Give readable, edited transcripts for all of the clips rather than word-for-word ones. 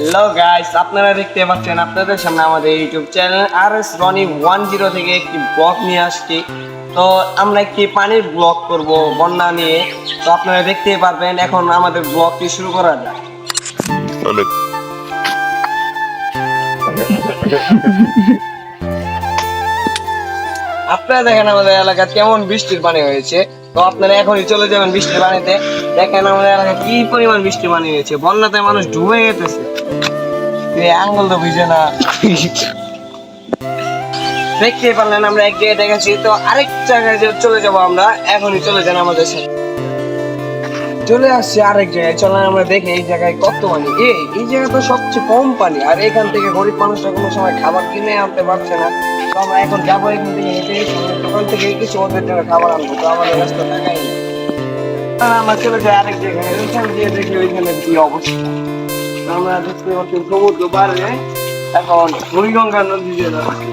Hello guys, আপনারা দেখতে পাচ্ছেন আপনাদের সামনে আমাদের ইউটিউব চ্যানেল RS রনি 10 থেকে একটি ব্লগ নিয়ে আসছি। তো আমরা একটি পানির ব্লগ করব বন্যা নিয়ে। তো আপনারা দেখতেই পারবেন। এখন আমাদের ব্লগটি শুরু করা যাক। আপনারা দেখেন আমাদের এলাকায় কেমন বৃষ্টির পানি হয়েছে। তো আপনারা এখনই চলে যাবেন বৃষ্টির পানিতে। দেখেন আমাদের এলাকায় কি পরিমাণ বৃষ্টির পানি হয়েছে, বন্যাতে মানুষ ডুবে যেতেছে। আঙ্গুল তো বুঝে না। দেখতে পারলেন আমরা এক জায়গায় দেখেছি, তো আরেক জায়গায় চলে যাবো আমরা। এখনই চলে যান আমাদের সাথে। চলে আসছি আরেক জায়গায়, চলেন আমরা দেখি এই জায়গায় কত পানি। এই জায়গায় তো সবচেয়ে কম পানি, আর এখান থেকে গরিব মানুষরা কোনো সময় খাবার কিনে আনতে পারছে না। তো আমরা এখন যাবো এখান থেকে হেঁটে, দোকান থেকে কিছু ওদের জন্য খাবার আনবো। তো আমাদের রাস্তা টাকাই নেই। আমরা চলে যাই আরেক জায়গায়, ওইখানে গিয়ে দেখি ওইখানে কি অবস্থা। তো আমরা দেখতে পাচ্ছি সমুদ্র পাড়ে এখন বুড়িগঙ্গা নদী দিয়ে যাচ্ছে।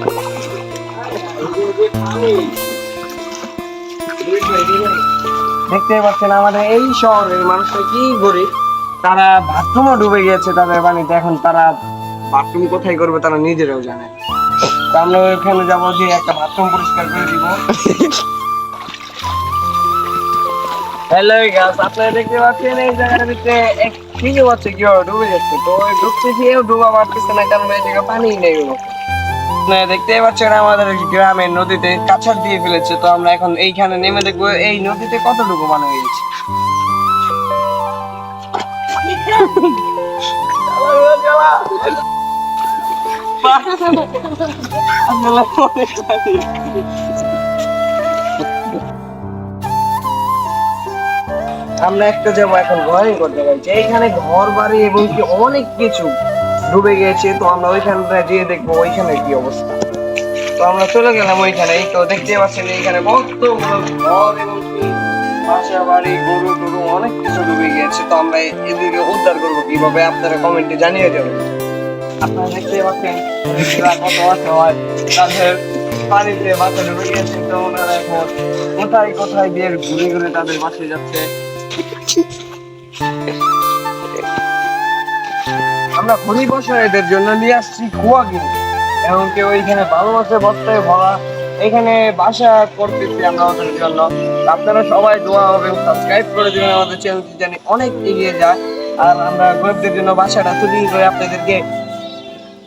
দেখতে পাচ্ছেন আমাদের এই শহরের মানুষরা কি গরিব, তারা বাথরুমও ডুবে গিয়েছে তাদের পানিতে। এখন তারা বাথরুম কোথায় করবে তারা নিজেরাও জানে। তো আমরা ওইখানে যাবো, যে একটা বাথরুম পরিষ্কার করে দিব। হ্যালো গাইস, আপনারা দেখতে পাচ্ছেন এই জায়গাটার ভিতরে এক ফিজে হচ্ছে কি ডুবে যাচ্ছে। তো ঢুকছে গিয়েও ডুবা পারতেছে না, কারণ এই জায়গায় পানি নেই। দেখতে পাচ্ছেন আমাদের গ্রামের নদীতে কাছাড় দিয়ে ফেলেছে। তো আমরা এখন এইখানে নেমে দেখবো এই নদীতে কতটুকু পানি হয়েছে। আমরা একটা যাবো এখন ঘরে করতে পারছি, এইখানে ঘর বাড়ি এবং কি অনেক কিছু ডুবে গিয়েছে। তো আমরা ওইখানটা গিয়ে দেখবো ওইখানে কি অবস্থা। তো আমরা চলে গেলাম ওইখানে। তো দেখতে পাচ্ছেন এইখানে কতগুলো ঘর এবং কি বাসা বাড়ি, গরু টরু অনেক কিছু ডুবে গিয়েছে। তো আমরা এদিকে উদ্ধার করবো কিভাবে, আপনারা কমেন্টে জানিয়ে যাবেন। আপনারা দেখতে পাচ্ছেন কত অসহায়, তাদের পানিতে বাসা ডুবে গিয়েছে। তো ওনারা এখন কোথায় কোথায় দিয়ে ঘুরে ঘুরে তাদের বাসে যাচ্ছে। আমরা ঘূর্ণিবর্ষা এদের জন্য নিয়ে আসছি কুয়া কিনে, এমনকি ওইখানে ভালো মাছের বস্তায় ভরা এখানে বাসা করতেছি আমরা ওদের জন্য। আপনারা সবাই দোয়া হবে, সাবস্ক্রাইব করে দিবেন আমাদের চ্যানেলটি, জানি অনেক এগিয়ে যায়। আর আমরা গরিবদের জন্য বাসাটা তৈরি করে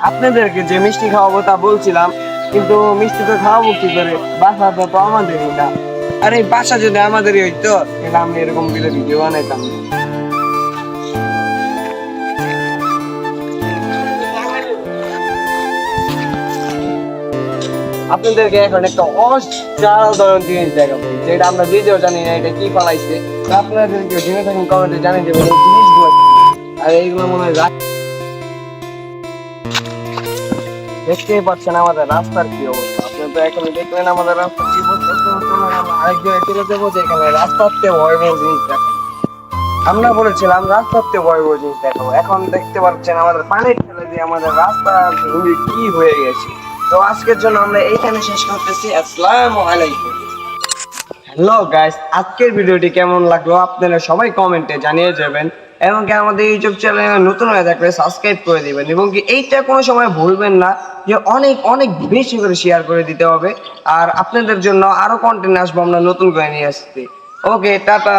আপনাদেরকে যে মিষ্টি খাওয়াবো তা বলছিলাম, কিন্তু মিষ্টি তো খাওয়াবো কি করে, বাসাটা তো আমাদেরই না। আর এই বাসা যদি আমাদেরই হইতো তাহলে আমি এরকম বিলে ভিডিও বানাইতাম না। আপনাদেরকে এখন একটা অসাধারণ জিনিস দেখাবো, যেটা আমরা নিজেও জানি না এটা কি পালাইছে। আপনাদেরকে জেনে থাকুন, কমেন্টে জানিয়ে দেবেন এই জিনিসগুলো। আর এইগুলো মনে হয় দেখতেই পাচ্ছেন আমাদের রাস্তার কি অবস্থা। আপনি তো এখনই দেখলেন আমাদের রাস্তার কি অবস্থা। আরেক জায়গায় চলে যাবো, যে এখানে রাস্তাতে ভয়াবহ জিনিস দেখাবো। আমরা বলেছিলাম রাস্তাতে ভয়াবহ জিনিস দেখাবো, এখন দেখতে পাচ্ছেন আমাদের পানির ঠেলে দিয়ে আমাদের রাস্তা কি হয়ে গেছে। তো আজকের জন্য আমরা এইখানে শেষ করতেছি। আসসালামু আলাইকুম। হ্যালো গাইস, আজকের ভিডিওটি কেমন লাগলো আপনারা সবাই কমেন্টে জানিয়ে যাবেন, এবং কি আমাদের ইউটিউব চ্যানেলে নতুন হয়ে থাকলে সাবস্ক্রাইব করে দিবেন, এবং কি এইটা কোনো সময় ভুলবেন না যে অনেক অনেক বেশি করে শেয়ার করে দিতে হবে। আর আপনাদের জন্য আরো কন্টেন্ট আসবো আমরা নতুন করে নিয়ে আসছি। ওকে, টাটা।